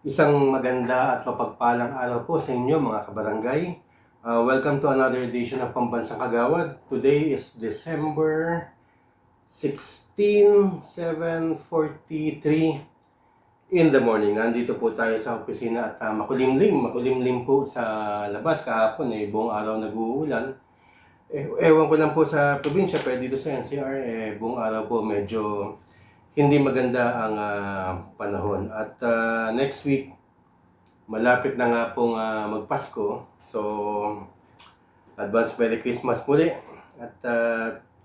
Isang maganda at mapagpalang araw po sa inyo mga kabarangay. Welcome to another edition ng Pambansang Kagawad. Today is December 16, 7:43 in the morning. Nandito po tayo sa opisina at makulimlim po sa labas. Kahapon buong araw nag-uulan. Ewan ko lang po sa probinsya, pero dito sa NCR buong araw po medyo hindi maganda ang panahon. At next week, malapit na nga pong magpasko. So, advance Merry Christmas muli. At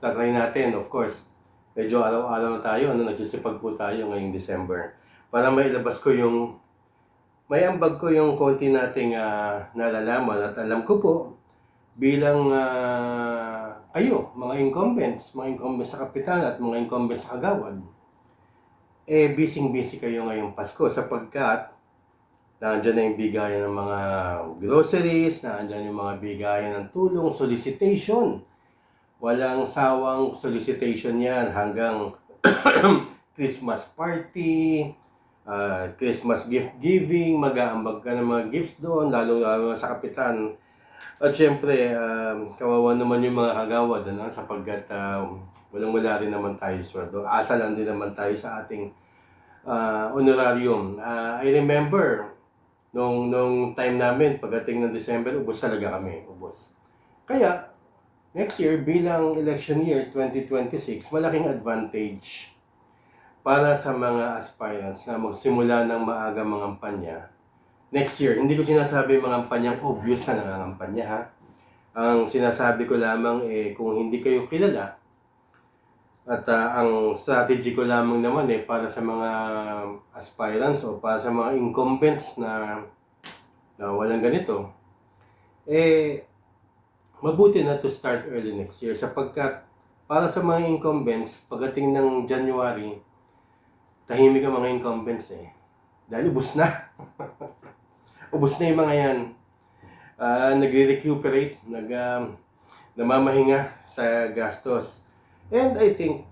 tatry natin, of course, medyo araw-araw na tayo, nagsisipag po tayo ngayong December. Para mailabas ko may ambag ko yung konti nating nalalaman. At alam ko po, bilang kayo, mga incumbents sa kapitan at mga incumbents sa kagawad, busy kayo ngayong Pasko sapagkat nandiyan na yung bigayan ng mga groceries, nandiyan yung mga bigayan ng tulong, solicitation. Walang sawang solicitation yan hanggang Christmas party, Christmas gift giving, mag-aambag ka ng mga gifts doon, lalo sa kapitan. At syempre, kawawa naman yung mga kagawad, sapagkat walang-wala rin naman tayo sweldo. Asa lang din naman tayo sa ating honorarium. I remember, nung time namin, pagdating ng December, ubos talaga kami, ubos. Kaya, next year, bilang election year 2026, malaking advantage para sa mga aspirants na magsimula ng maaga mangampanya next year. Hindi ko sinasabi mga kampanyang obvious na nangangampanya ha. Ang sinasabi ko lamang kung hindi kayo kilala at ang strategy ko lamang naman para sa mga aspirants o para sa mga incumbents na walang ganito, mabuti na to start early next year sapagkat para sa mga incumbents, pagdating ng January, tahimik ang mga incumbents dahil ubos na. Ubos na yung mga yan. Nagre-recuperate, namamahinga sa gastos. And I think,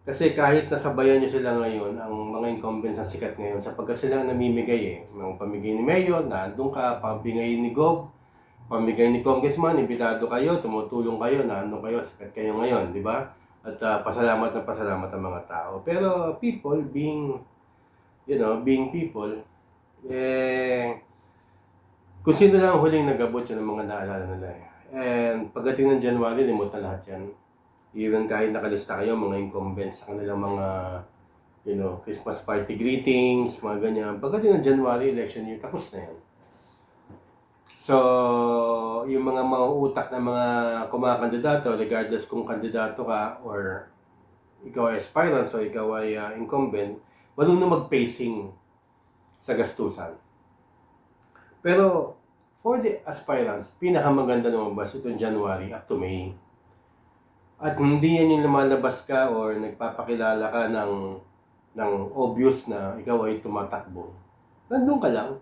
kasi kahit nasabayan nyo sila ngayon, ang mga incumbents ang sikat ngayon, sapagkat sila ang namimigay Mga pamigay ni Mayor, nandun ka, pamigay ni Gov, pamigay ni Congressman, imbitado kayo, tumutulong kayo, nandun kayo, sikat kayo ngayon, di ba? At pasalamat ang mga tao. Pero people, being people, kung sino lang ang huling nag-abot, yun ang mga naalala nila And pagdating ng January, limot na lahat yan. Even kahit nakalista kayo, mga incumbents sa kanilang mga, Christmas party greetings, mga ganyan. Pagdating ng January election year, tapos na yan. So, yung mga mauutak na mga kumakandidato, regardless kung kandidato ka or ikaw ay aspirant o ikaw ay incumbent, marunong mag-pacing sa gastusan. Pero, for the aspirants, pinakamaganda lumabas itong January up to May. At hindi yan yung lumalabas ka or nagpapakilala ka ng obvious na ikaw ay tumatakbo. Nandun ka lang.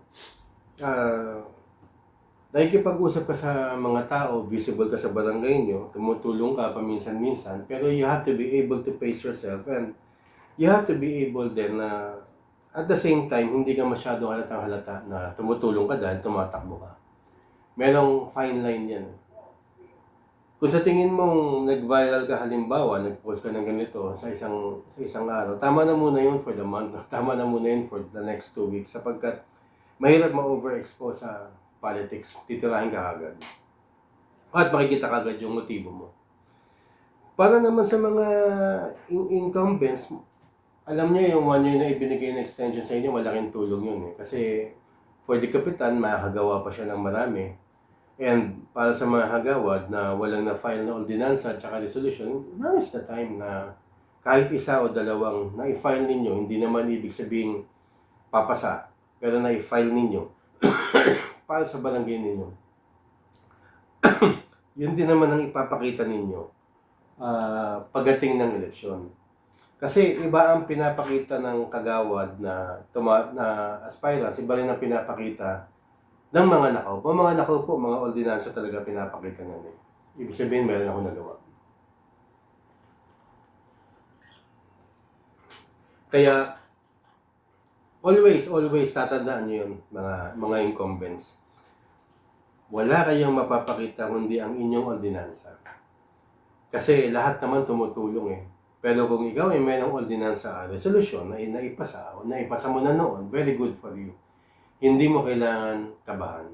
Nakikipag-usap ka sa mga tao, visible ka sa barangay nyo, tumutulong ka paminsan-minsan, pero you have to be able to pace yourself and you have to be able din na at the same time, hindi ka masyadong halata na tumutulong ka dahil tumatakbo ka. Merong fine line yan. Kung sa tingin mong nag-viral ka halimbawa, nag-post ka ng ganito sa isang araw, tama na muna yun for the month, tama na muna yun for the next 2 weeks sapagkat mahirap ma-overexpose sa politics, titirahin ka agad. At makikita ka agad yung motibo mo. Para naman sa mga incumbents, alam niyo yung 1 year na ibinigay na extension sa inyo, malaking tulong yun Kasi for the kapitan, makakagawa pa siya ng marami. And para sa mga hagawad na walang na-file na ordinansa at saka resolution, now is the time na kahit isa o dalawang na-file ninyo, hindi naman ibig sabihin papasa, pero na-file ninyo para sa barangay ninyo. Yun din naman ang ipapakita ninyo pagdating ng eleksyon. Kasi iba ang pinapakita ng kagawad na aspirants, iba rin ang pinapakita ng mga nakaupo. Mga nakaupo, mga ordinansa talaga pinapakita nila. Ibig sabihin, meron ako nagawa. Kaya, always tatandaan nyo yun, mga incumbents. Wala kayong mapapakita kundi ang inyong ordinansa. Kasi lahat naman tumutulong eh. Pero kung ikaw ay mayroong ordinansa, resolution na naipasa o naipasa mo na noon, very good for you. Hindi mo kailangan kabahan.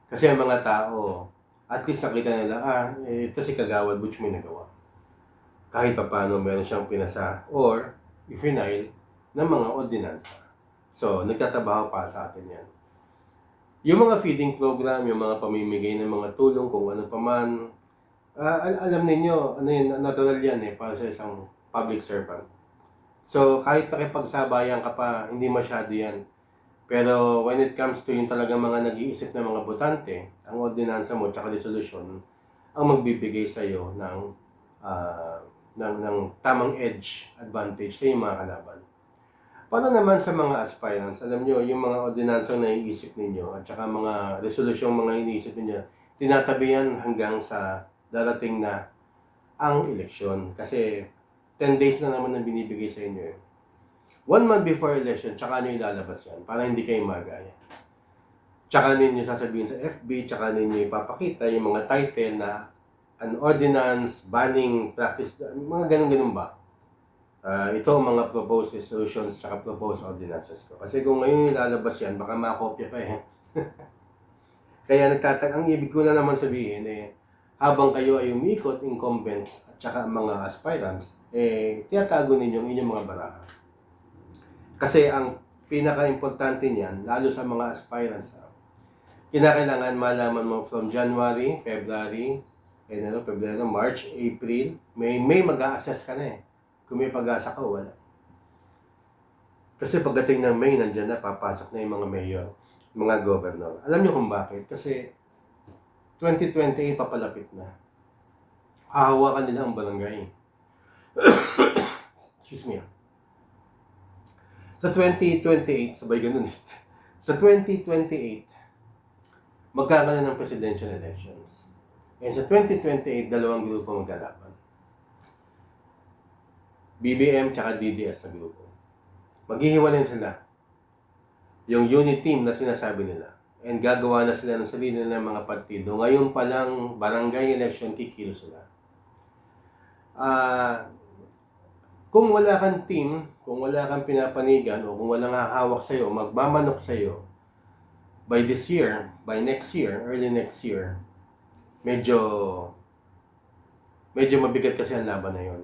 Kasi ang mga tao, at least nakita nila, ito si Kagawad Butch may nagawa. Kahit pa paano meron siyang pinasa or i-final ng mga ordinansa. So, nagtatrabaho pa sa atin yan. Yung mga feeding program, yung mga pamimigay ng mga tulong, kung ano pa man, alam ninyo, ano yun, natural yan para sa isang public servant. So, kahit nakipagsabayan ka pa, hindi masyado yan. Pero when it comes to yung talagang mga nag-iisip na mga botante, ang ordinansa mo at resolution, ang magbibigay sa iyo ng tamang edge, advantage sa yung mga kalaban. Paano naman sa mga aspirants? Alam nyo, yung mga ordinansang naiisip ninyo at saka mga resolusyong mga iniisip ninyo, tinatabi yan hanggang sa darating na ang eleksyon. Kasi 10 days na naman ang binibigay sa inyo. 1 month before election, tsaka nyo ilalabas yan para hindi kayo magaya. Tsaka ninyo sasabihin sa FB, tsaka ninyo ipapakita yung mga title na an ordinance, banning practice, mga ganun-ganun ba? Ito ang mga proposed resolutions tsaka proposed ordinances ko. Kasi kung ngayon ilalabas yan, baka makopya pa eh. Kaya ang ibig ko na naman sabihin habang kayo ay umikot, incumbents at saka mga aspirants, tiyatago ninyo ang inyong mga baraha. Kasi ang pinaka-importante niyan, lalo sa mga aspirants, kinakailangan malaman mo from January, February, March, April, May mag-a-assess ka na eh. Kung may pag-asa ka, wala. Kasi pagdating ng May, nandiyan na, papasok na yung mga mayor, mga governor. Alam niyo kung bakit? Kasi 2028 papalapit na. Hahawakan nila ang barangay. Excuse me. Sa 2028, sabay ganun eh. Sa 2028, magkakaroon ng presidential elections. And sa 2028, dalawang grupo magkalaban. BBM tsaka DDS na grupo. Maghihiwalay sila. Yung unit team na sinasabi nila. And gagawa na sila ng sarili nila mga partido. Ngayon pa lang, barangay election, kikilo sila. Kung wala kang team, kung wala kang pinapanigan, o kung walang hahawak sa'yo, magmamanok sa'yo, by this year, by next year, early next year, medyo mabigat kasi ang laban na yun.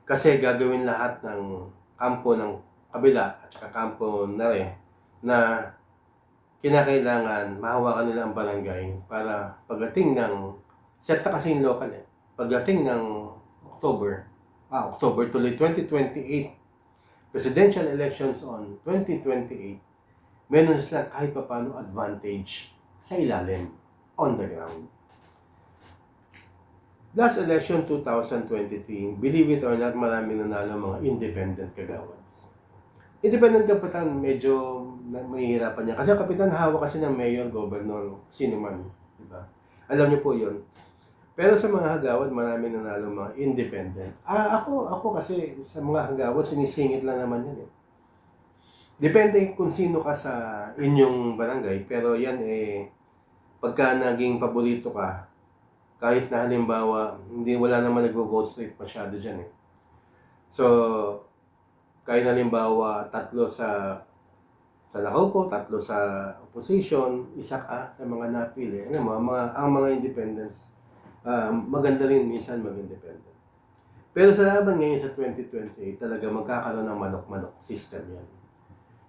Kasi gagawin lahat ng kampo ng kabila at saka kampo na rin na kinakailangan mahawakan nila ang barangay para pagdating ng set na kasi yung local pagdating ng October tuloy 2028 presidential elections on 2028 meron sila kahit pa paano advantage sa ilalim on the ground. Last election, 2023, believe it or not, maraming nanalo mga independent kagawad. Independent kapitan, medyo mahihirapan niya. Kasi ang kapitan, hawak kasi ng mayor, governor, sino man. Diba? Alam niyo po yun. Pero sa mga hagawad, maraming nanalo mga independent. Ako kasi sa mga hagawad, sinisingit lang naman yan eh. Depende kung sino ka sa inyong barangay, pero yan pagka naging paborito ka, kahit na halimbawa, wala naman nag-vote straight masyado dyan eh. So, kahit halimbawa, 3 sa nakaupo, 3 sa opposition, 1 ka sa mga napili. Ang mga independents, maganda rin minsan mag-independent. Pero sa laban ngayon sa 2028, talaga magkakaroon ng manok-manok system yan.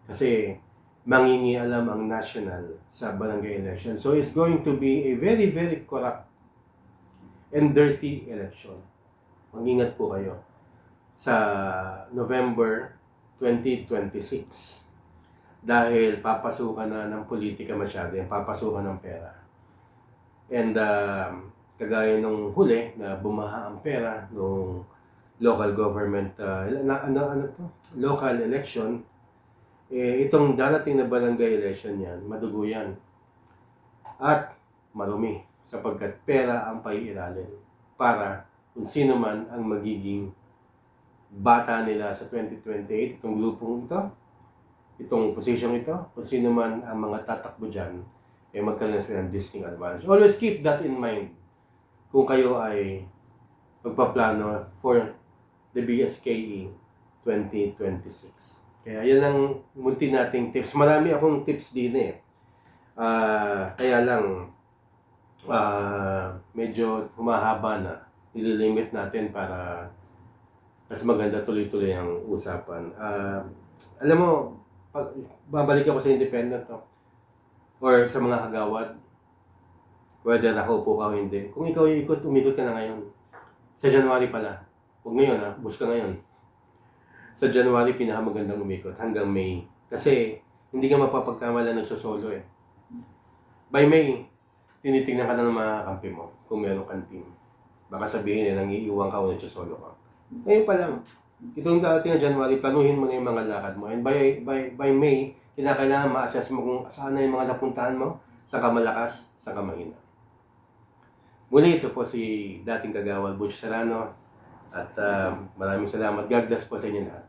Kasi mangingialam ang national sa barangay election. So, it's going to be a very, very corrupt and dirty election. Mag-ingat po kayo sa November 2026 dahil papasukan na ng politika masyado, papasukan ng pera. And kagaya nung huli na bumaha ang pera nung local government local election, itong darating na barangay election yan, madugo yan at marumi sapagkat pera ang paiiralan para kung sino man ang magiging bata nila sa 2028, itong grupong ito, itong position ito, kung sino man ang mga tatakbo dyan, eh magkaroon sila ng distinct advantage. Always keep that in mind kung kayo ay magpaplano for the BSKE 2026. Kaya yan ang munti nating tips. Marami akong tips din eh. Kaya lang, medyo humahaba na. Nililimit natin para mas maganda tuloy-tuloy ang usapan. Alam mo, babalik ako sa independent or sa mga kagawad, whether nakaupo ka o hindi. Kung ikaw umikot ka na ngayon. Sa January pala. Huwag ngayon bus ka ngayon. Sa January, pinakamagandang umikot hanggang May. Kasi, hindi ka mapapagkamala nagsosolo eh. By May, tinitingnan ka na ng mga kampi mo kung meron kang team. Baka sabihin nangiiwan ka o nagsosolo ka. Ngayon pa lang, itong dating na January, planuhin mo na yung mga lakad mo. And by May, kailangan ma-assess mo kung saan na yung mga napuntahan mo, saan ka malakas, saan ka mahina. Muli, ito po si dating kagawad Butch Serrano at maraming salamat. God bless po sa inyo lahat.